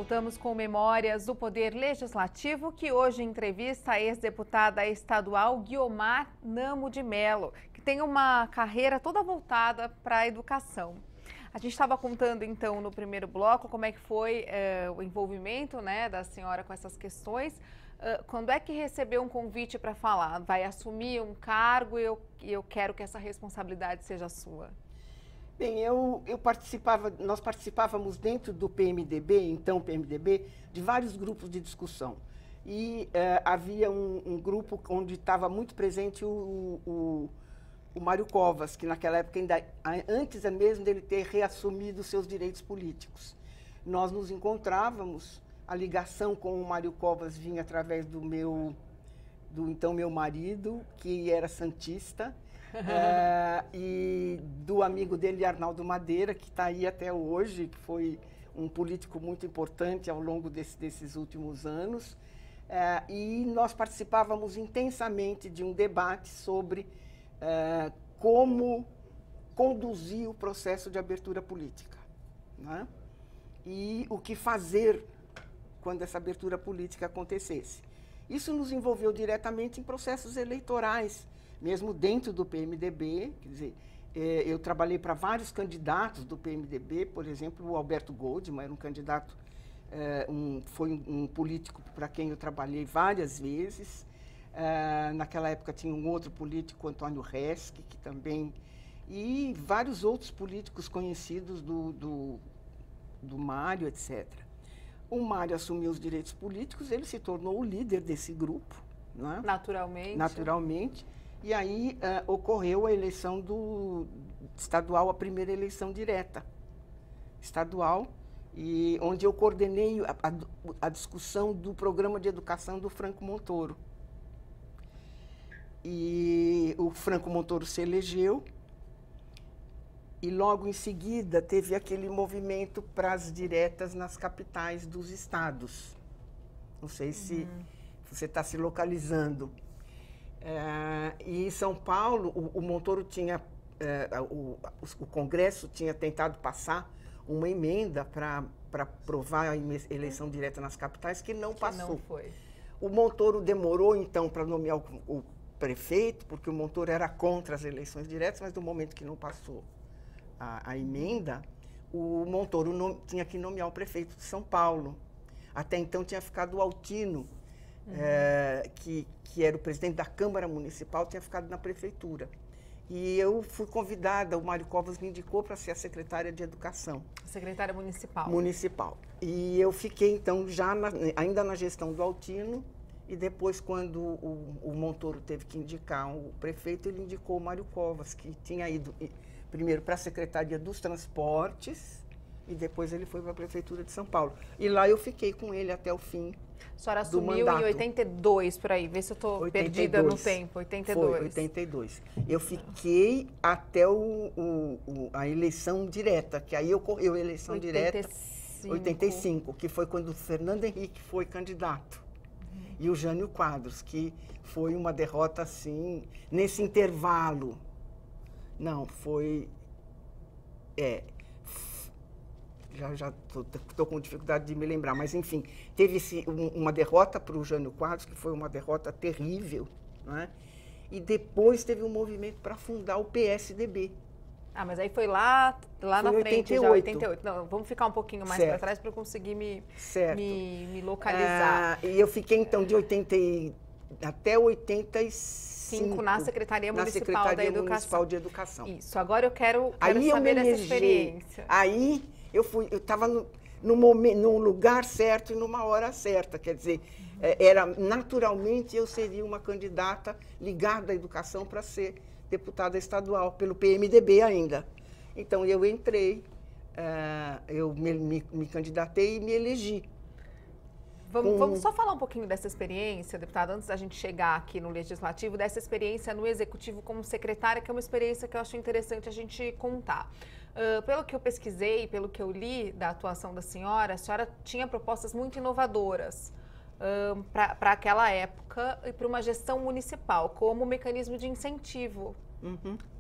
Voltamos com Memórias do Poder Legislativo, que hoje entrevista a ex-deputada estadual Guiomar Namo de Mello, que tem uma carreira toda voltada para a educação. A gente estava contando, então, no primeiro bloco, como é que foi o envolvimento, né, da senhora com essas questões. Quando é que recebeu um convite para falar? Vai assumir um cargo e eu quero que essa responsabilidade seja sua? Bem, nós participávamos dentro do PMDB, então PMDB, de vários grupos de discussão. E havia um grupo onde estava muito presente o Mário Covas, que naquela época, antes mesmo dele ter reassumido seus direitos políticos. Nós nos encontrávamos, a ligação com o Mário Covas vinha através do então meu marido, que era santista, e do amigo dele, Arnaldo Madeira, que está aí até hoje, que foi um político muito importante ao longo desses últimos anos. E nós participávamos intensamente de um debate sobre como conduzir o processo de abertura política, né? E o que fazer quando essa abertura política acontecesse. Isso nos envolveu diretamente em processos eleitorais, mesmo dentro do PMDB. Quer dizer, eu trabalhei para vários candidatos do PMDB, por exemplo, o Alberto Goldman era um candidato, foi um político para quem eu trabalhei várias vezes. Naquela época tinha um outro político, Antônio Resch, que também, e vários outros políticos conhecidos do Mário, etc. O Mário assumiu os direitos políticos, ele se tornou o líder desse grupo, né? Naturalmente. E aí ocorreu a eleição estadual, a primeira eleição direta estadual, e onde eu coordenei a discussão do programa de educação do Franco Montoro. E o Franco Montoro se elegeu, e logo em seguida teve aquele movimento para as diretas nas capitais dos estados. Não sei se você está se localizando. E em São Paulo, o Montoro tinha, o Congresso tinha tentado passar uma emenda para aprovar a eleição direta nas capitais, que não passou. Não foi. O Montoro demorou, então, para nomear o prefeito, porque o Montoro era contra as eleições diretas, mas no momento que não passou a emenda, o Montoro tinha que nomear o prefeito de São Paulo. Até então tinha ficado o Altino, que era o presidente da Câmara Municipal, tinha ficado na prefeitura. E eu fui convidada, o Mário Covas me indicou para ser a secretária de Educação. Secretária municipal. Municipal. E eu fiquei, então, ainda na gestão do Altino, e depois, quando o Montoro teve que indicar o prefeito, ele indicou o Mário Covas, que tinha ido primeiro para a Secretaria dos Transportes, e depois ele foi para a Prefeitura de São Paulo. E lá eu fiquei com ele até o fim. A senhora assumiu em 82, por aí, vê se eu estou perdida no tempo. 82. Foi, 82. Eu fiquei até a eleição direta, que aí ocorreu a eleição direta, 85, que foi quando o Fernando Henrique foi candidato. E o Jânio Quadros, que foi uma derrota, assim, nesse intervalo. Não, foi... Já estou com dificuldade de me lembrar, mas, enfim, teve uma derrota para o Jânio Quadros, que foi uma derrota terrível, né? E depois teve um movimento para fundar o PSDB. Ah, mas aí foi lá na frente, 88. já 88. Não, vamos ficar um pouquinho mais para trás para eu conseguir me localizar. E eu fiquei, então, de 80 até 85 na Secretaria Municipal de Educação. Isso, agora eu quero saber dessa experiência. Aí eu estava no lugar certo e numa hora certa, quer dizer, naturalmente eu seria uma candidata ligada à educação para ser deputada estadual, pelo PMDB ainda. Então, eu entrei, eu me candidatei e me elegi. Vamos só falar um pouquinho dessa experiência, deputada, antes da gente chegar aqui no Legislativo, dessa experiência no Executivo como secretária, que é uma experiência que eu acho interessante a gente contar. Pelo que eu pesquisei, pelo que eu li da atuação da senhora, a senhora tinha propostas muito inovadoras para aquela época e para uma gestão municipal, como mecanismo de incentivo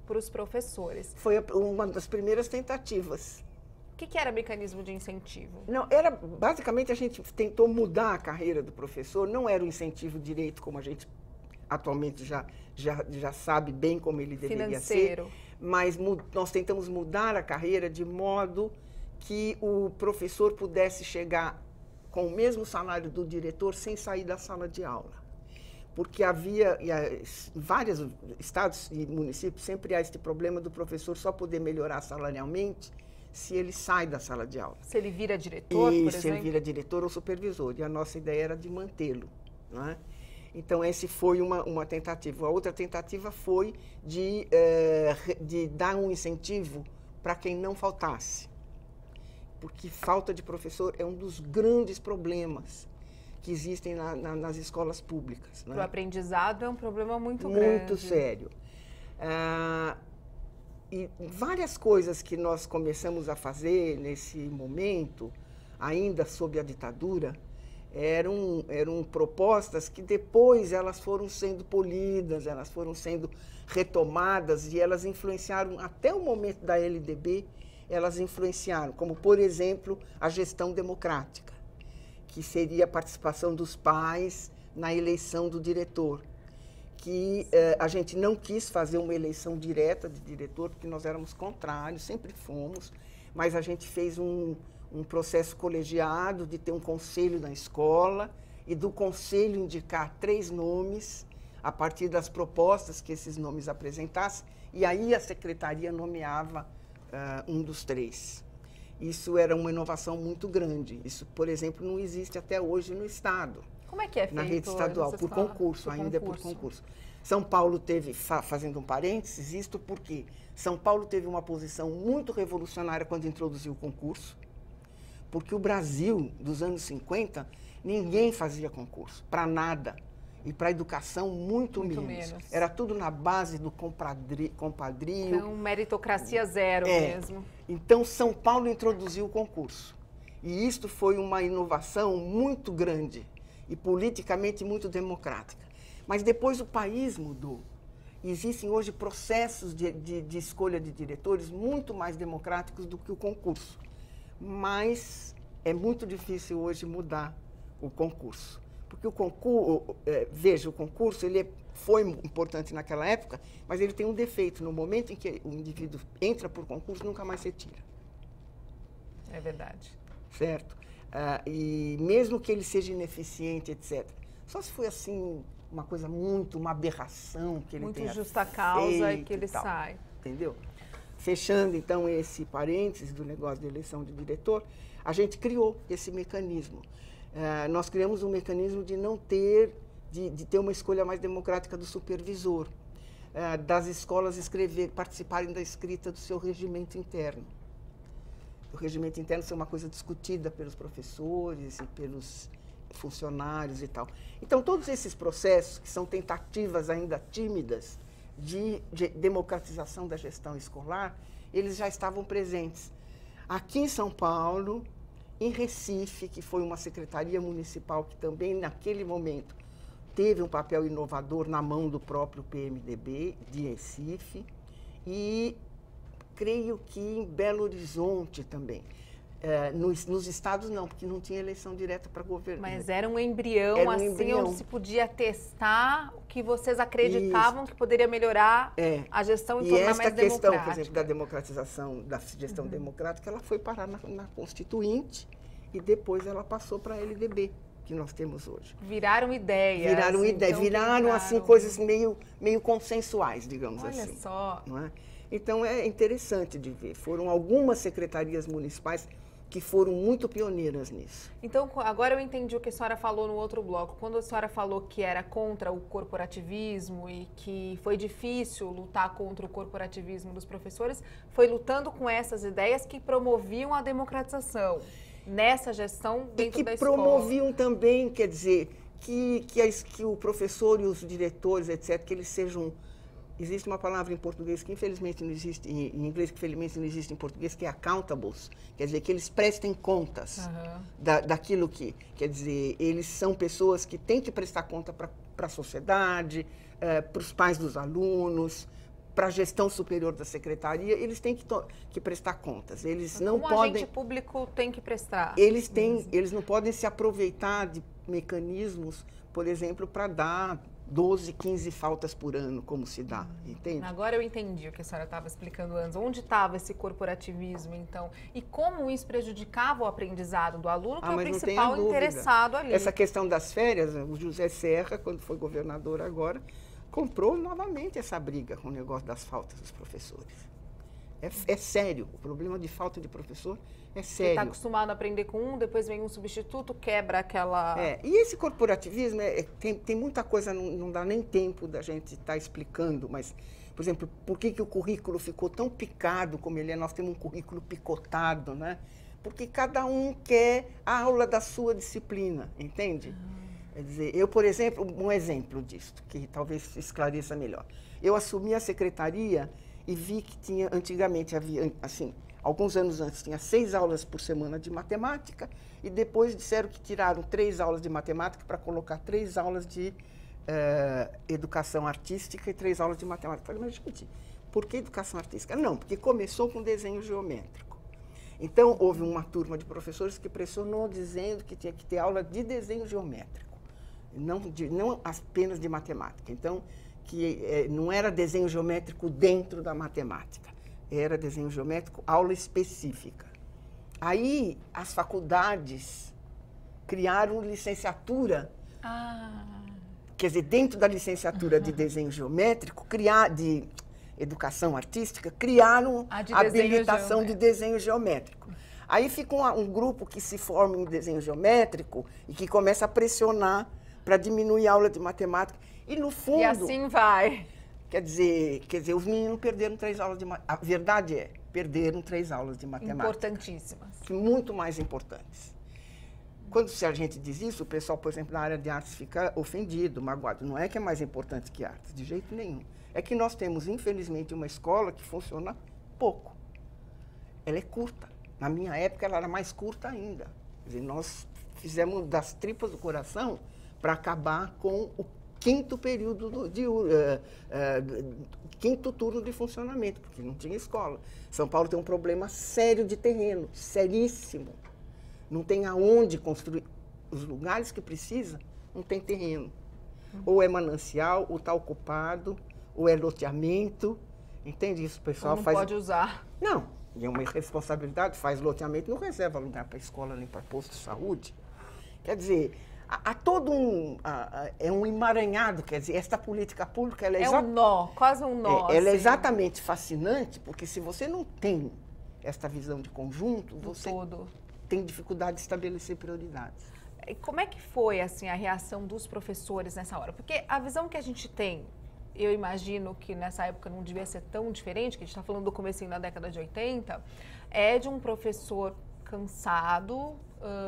para os professores. Foi uma das primeiras tentativas. que era mecanismo de incentivo? Não, era, basicamente a gente tentou mudar a carreira do professor, não era o incentivo direito como a gente atualmente já sabe bem como ele deveria ser, mas nós tentamos mudar a carreira de modo que o professor pudesse chegar com o mesmo salário do diretor sem sair da sala de aula. Porque havia, vários estados e municípios, sempre há este problema do professor só poder melhorar salarialmente se ele sai da sala de aula. Se ele vira diretor, por exemplo? Se ele vira diretor ou supervisor. E a nossa ideia era de mantê-lo, não é? Então, essa foi uma tentativa. A outra tentativa foi de dar um incentivo para quem não faltasse. Porque falta de professor é um dos grandes problemas que existem nas escolas públicas. Né? O aprendizado é um problema muito grande. Muito sério. E várias coisas que nós começamos a fazer nesse momento, ainda sob a ditadura, eram propostas que depois elas foram sendo polidas, elas foram sendo retomadas e elas influenciaram, até o momento da LDB, elas influenciaram, como, por exemplo, a gestão democrática, que seria a participação dos pais na eleição do diretor, que a gente não quis fazer uma eleição direta de diretor, porque nós éramos contrários, sempre fomos, mas a gente fez um processo colegiado de ter um conselho na escola e do conselho indicar 3 nomes a partir das propostas que esses nomes apresentassem, e aí a secretaria nomeava um dos 3. Isso era uma inovação muito grande. Isso, por exemplo, não existe até hoje no Estado. Como é que é feito? Na rede estadual, por concurso, ainda é por concurso. São Paulo teve, fazendo um parênteses, isto porque São Paulo teve uma posição muito revolucionária quando introduziu o concurso, porque o Brasil, dos anos 50, ninguém fazia concurso, para nada. E para a educação, muito menos. Era tudo na base do compadrio. Então, meritocracia zero mesmo. Então, São Paulo introduziu o concurso. E isto foi uma inovação muito grande e politicamente muito democrática. Mas depois o país mudou. Existem hoje processos de escolha de diretores muito mais democráticos do que o concurso. Mas é muito difícil hoje mudar o concurso. Porque o concurso, o concurso ele foi importante naquela época, mas ele tem um defeito. No momento em que o indivíduo entra por concurso, nunca mais se tira. É verdade. Certo? E mesmo que ele seja ineficiente, etc. Só se foi assim, uma aberração que ele muito tenha justa causa e que ele sai. Entendeu? Fechando, então, esse parênteses do negócio de eleição de diretor, a gente criou esse mecanismo. Nós criamos um mecanismo de não ter, de ter uma escolha mais democrática do supervisor, das escolas participarem da escrita do seu regimento interno. O regimento interno é uma coisa discutida pelos professores e pelos funcionários e tal. Então, todos esses processos, que são tentativas ainda tímidas de democratização da gestão escolar, eles já estavam presentes. Aqui em São Paulo, em Recife, que foi uma secretaria municipal que também, naquele momento, teve um papel inovador na mão do próprio PMDB de Recife, e creio que em Belo Horizonte também. Nos estados não, porque não tinha eleição direta para governo. Mas era um embrião, onde se podia testar o que vocês acreditavam que poderia melhorar a gestão e tornar mais democrática. E esta questão, por exemplo, da democratização, da gestão democrática, ela foi parar na Constituinte e depois ela passou para a LDB, que nós temos hoje. Viraram ideias. Viraram assim, coisas meio consensuais, digamos assim. Olha só. Não é? Então, é interessante de ver. Foram algumas secretarias municipais que foram muito pioneiras nisso. Então, agora eu entendi o que a senhora falou no outro bloco. Quando a senhora falou que era contra o corporativismo e que foi difícil lutar contra o corporativismo dos professores, foi lutando com essas ideias que promoviam a democratização nessa gestão dentro da escola. E que promoviam também, quer dizer, que o professor e os diretores, etc., que eles sejam... Existe uma palavra em português que infelizmente não existe, em inglês que infelizmente não existe em português, que é accountables, quer dizer, que eles prestem contas daquilo que, quer dizer, eles são pessoas que têm que prestar conta para a sociedade, para os pais dos alunos, para a gestão superior da secretaria, eles têm que prestar contas. Eles não podem... podem... o agente público tem que prestar? Eles não podem se aproveitar de mecanismos, por exemplo, para dar 12, 15 faltas por ano, como se dá, entende? Agora eu entendi o que a senhora estava explicando antes. Onde estava esse corporativismo, então? E como isso prejudicava o aprendizado do aluno, que é o principal interessado ali? Essa questão das férias, o José Serra, quando foi governador agora, comprou novamente essa briga com o negócio das faltas dos professores. É sério, o problema de falta de professor é sério. Ele está acostumado a aprender com um, depois vem um substituto, quebra aquela... E esse corporativismo, tem muita coisa, não dá nem tempo da gente estar explicando, mas, por exemplo, por que o currículo ficou tão picado como ele é? Nós temos um currículo picotado, né? Porque cada um quer a aula da sua disciplina, entende? Quer dizer, eu, por exemplo, um exemplo disso, que talvez esclareça melhor. Eu assumi a secretaria e vi que antigamente havia, assim, alguns anos antes, tinha 6 aulas por semana de matemática e depois disseram que tiraram 3 aulas de matemática para colocar 3 aulas de educação artística e 3 aulas de matemática. Eu falei, mas gente, por que educação artística? Não, porque começou com desenho geométrico. Então, houve uma turma de professores que pressionou dizendo que tinha que ter aula de desenho geométrico, não apenas de matemática. Então, que não era desenho geométrico dentro da matemática, era desenho geométrico, aula específica. Aí, as faculdades criaram licenciatura, quer dizer, dentro da licenciatura de desenho geométrico, de educação artística, criaram a habilitação de desenho geométrico. Aí fica um grupo que se forma em desenho geométrico e que começa a pressionar para diminuir a aula de matemática. E, no fundo... E assim vai. Quer dizer, os meninos perderam 3 aulas de matemática. A verdade perderam 3 aulas de matemática. Importantíssimas. Muito mais importantes. Quando a gente diz isso, o pessoal, por exemplo, na área de artes fica ofendido, magoado. Não é que é mais importante que artes, de jeito nenhum. É que nós temos, infelizmente, uma escola que funciona pouco. Ela é curta. Na minha época, ela era mais curta ainda. Quer dizer, nós fizemos das tripas do coração para acabar com o quinto período quinto turno de funcionamento, porque não tinha escola. São Paulo tem um problema sério de terreno, seríssimo. Não tem aonde construir. Os lugares que precisa, não tem terreno. Ou é manancial, ou está ocupado, ou é loteamento. Entende isso, pessoal? Não pode usar. Não, é uma irresponsabilidade, faz loteamento, não reserva lugar para escola nem para posto de saúde. Quer dizer, há todo é um emaranhado, quer dizer, esta política pública... Ela é um nó, quase um nó. Ela é exatamente fascinante, porque se você não tem esta visão de conjunto, você tem dificuldade de estabelecer prioridades. E como é que foi, assim, a reação dos professores nessa hora? Porque a visão que a gente tem, eu imagino que nessa época não devia ser tão diferente, que a gente está falando do comecinho da década de 80, é de um professor cansado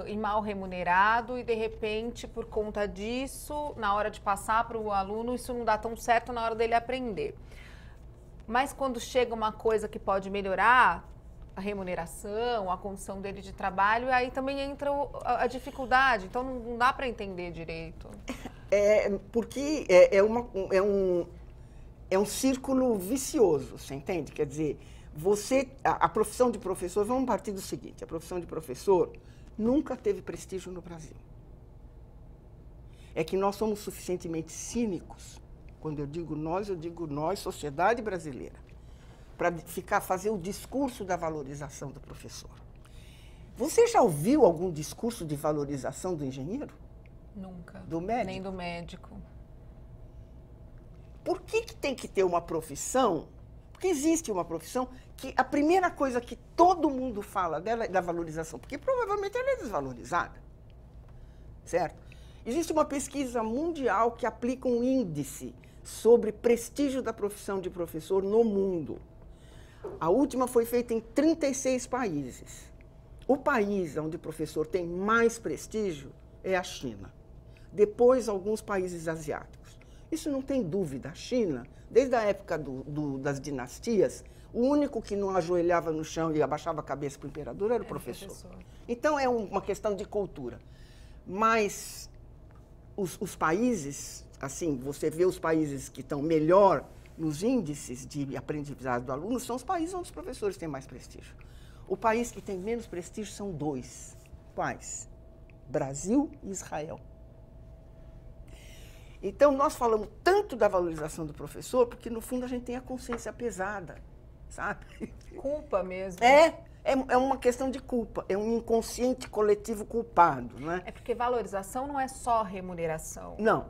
e mal remunerado e, de repente, por conta disso, na hora de passar para o aluno, isso não dá tão certo na hora dele aprender. Mas quando chega uma coisa que pode melhorar a remuneração, a condição dele de trabalho, aí também entra a dificuldade, então não dá para entender direito. Porque é um círculo vicioso, você entende? Quer dizer, a profissão de professor, vamos partir do seguinte, a profissão de professor nunca teve prestígio no Brasil. É que nós somos suficientemente cínicos, quando eu digo nós, sociedade brasileira, para fazer o discurso da valorização do professor. Você já ouviu algum discurso de valorização do engenheiro? Nunca. Do médico? Nem do médico. Por que tem que ter uma profissão? Porque existe uma profissão que a primeira coisa que todo mundo fala dela é da valorização, porque provavelmente ela é desvalorizada, certo? Existe uma pesquisa mundial que aplica um índice sobre prestígio da profissão de professor no mundo. A última foi feita em 36 países. O país onde o professor tem mais prestígio é a China. Depois, alguns países asiáticos. Isso não tem dúvida. A China, desde a época das dinastias, o único que não ajoelhava no chão e abaixava a cabeça para o imperador era o professor. Então, é uma questão de cultura. Mas os países, assim, você vê os países que estão melhor nos índices de aprendizado do aluno, são os países onde os professores têm mais prestígio. O país que tem menos prestígio são dois. Quais? Brasil e Israel. Então, nós falamos tanto da valorização do professor, porque, no fundo, a gente tem a consciência pesada, sabe? Culpa mesmo. É uma questão de culpa, é um inconsciente coletivo culpado, né? É porque valorização não é só remuneração. Não,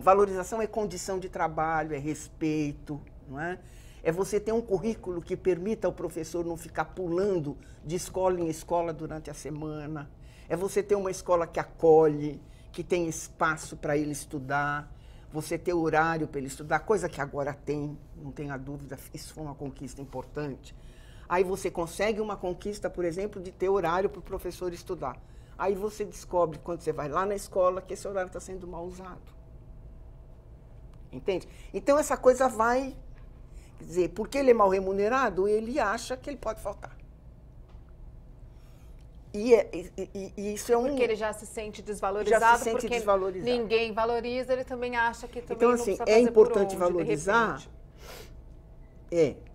valorização é condição de trabalho, é respeito, não é? É você ter um currículo que permita ao professor não ficar pulando de escola em escola durante a semana. É você ter uma escola que acolhe, que tem espaço para ele estudar, você ter horário para ele estudar, coisa que agora tem, não tenha dúvida, isso foi uma conquista importante. Aí você consegue uma conquista, por exemplo, de ter horário para o professor estudar. Aí você descobre, quando você vai lá na escola, que esse horário está sendo mal usado. Entende? Então, essa coisa vai... Quer dizer, porque ele é mal remunerado, ele acha que ele pode faltar. E isso é um... Porque ele já se sente desvalorizado, porque desvalorizado. Ninguém valoriza, ele também acha que também então, não assim, precisa fazer importante por onde, valorizar,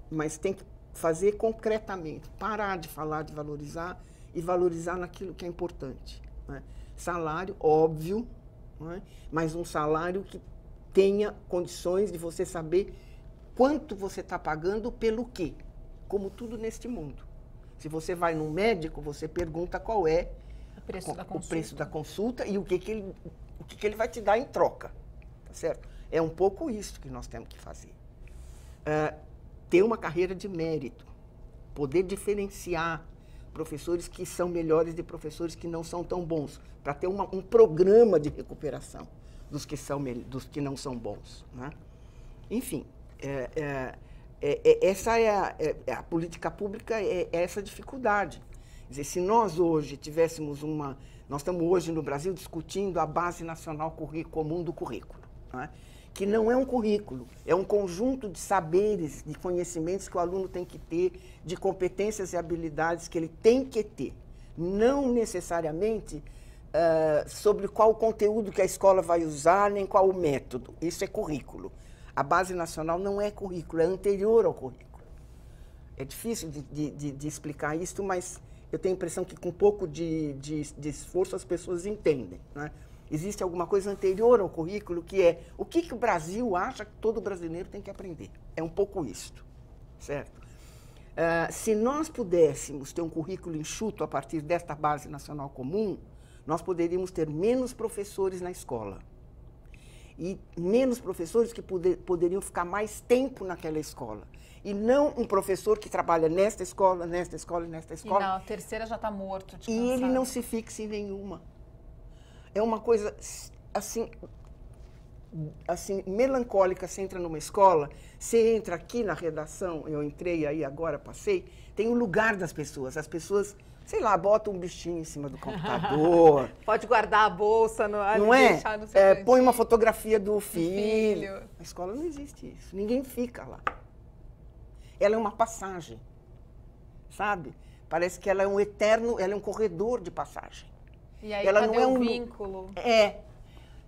mas tem que fazer concretamente, parar de falar de valorizar e valorizar naquilo que é importante. Né? Salário, óbvio, né? Mas um salário que tenha condições de você saber quanto você está pagando pelo quê, como tudo neste mundo. Se você vai num médico, você pergunta qual é o preço da consulta e o que ele vai te dar em troca, tá certo? É um pouco isso que nós temos que fazer. Ter uma carreira de mérito, poder diferenciar professores que são melhores de professores que não são tão bons, para ter um programa de recuperação dos que não são bons, né? Enfim, essa é a política pública, é essa dificuldade. Quer dizer, se nós hoje tivéssemos nós estamos hoje no Brasil discutindo a Base Nacional Comum do Currículo, né? Que não é um currículo, é um conjunto de saberes, de conhecimentos que o aluno tem que ter, de competências e habilidades que ele tem que ter. Não necessariamente sobre qual conteúdo que a escola vai usar, nem qual o método. Isso é currículo. A Base Nacional não é currículo, é anterior ao currículo. É difícil de explicar isso, mas eu tenho a impressão que com um pouco de esforço as pessoas entendem, né? Existe alguma coisa anterior ao currículo que é o que o Brasil acha que todo brasileiro tem que aprender. É um pouco isto, certo? Se nós pudéssemos ter um currículo enxuto a partir desta Base Nacional Comum, nós poderíamos ter menos professores na escola. E menos professores que poderiam ficar mais tempo naquela escola. E não um professor que trabalha nesta escola, nesta escola e nesta escola. E na terceira já está morto, de e ele não se fixa em nenhuma. É uma coisa assim melancólica. Você entra numa escola, você entra aqui na redação, eu entrei aí agora, passei, tem o lugar das pessoas. As pessoas, sei lá, botam um bichinho em cima do computador. Pode guardar a bolsa, não é? Deixar no seu põe uma fotografia do filho. A escola não existe isso. Ninguém fica lá. Ela é uma passagem, sabe? Parece que ela é ela é um corredor de passagem. E aí, ela não é um vínculo?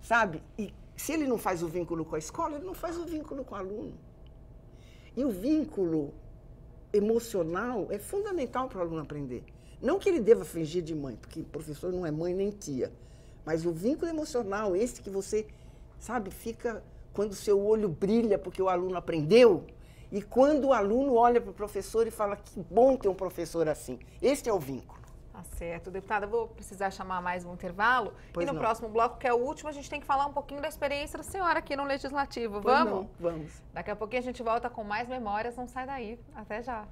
Sabe? E se ele não faz o vínculo com a escola, ele não faz o vínculo com o aluno. E o vínculo emocional é fundamental para o aluno aprender. Não que ele deva fingir de mãe, porque o professor não é mãe nem tia, mas o vínculo emocional, esse que você, sabe, fica quando o seu olho brilha porque o aluno aprendeu, e quando o aluno olha para o professor e fala que bom ter um professor assim. Este é o vínculo. Tá certo. Deputada, eu vou precisar chamar mais um intervalo. Pois e no próximo bloco, que é o último, a gente tem que falar um pouquinho da experiência da senhora aqui no Legislativo. Vamos? Vamos. Daqui a pouquinho a gente volta com mais memórias. Não sai daí. Até já.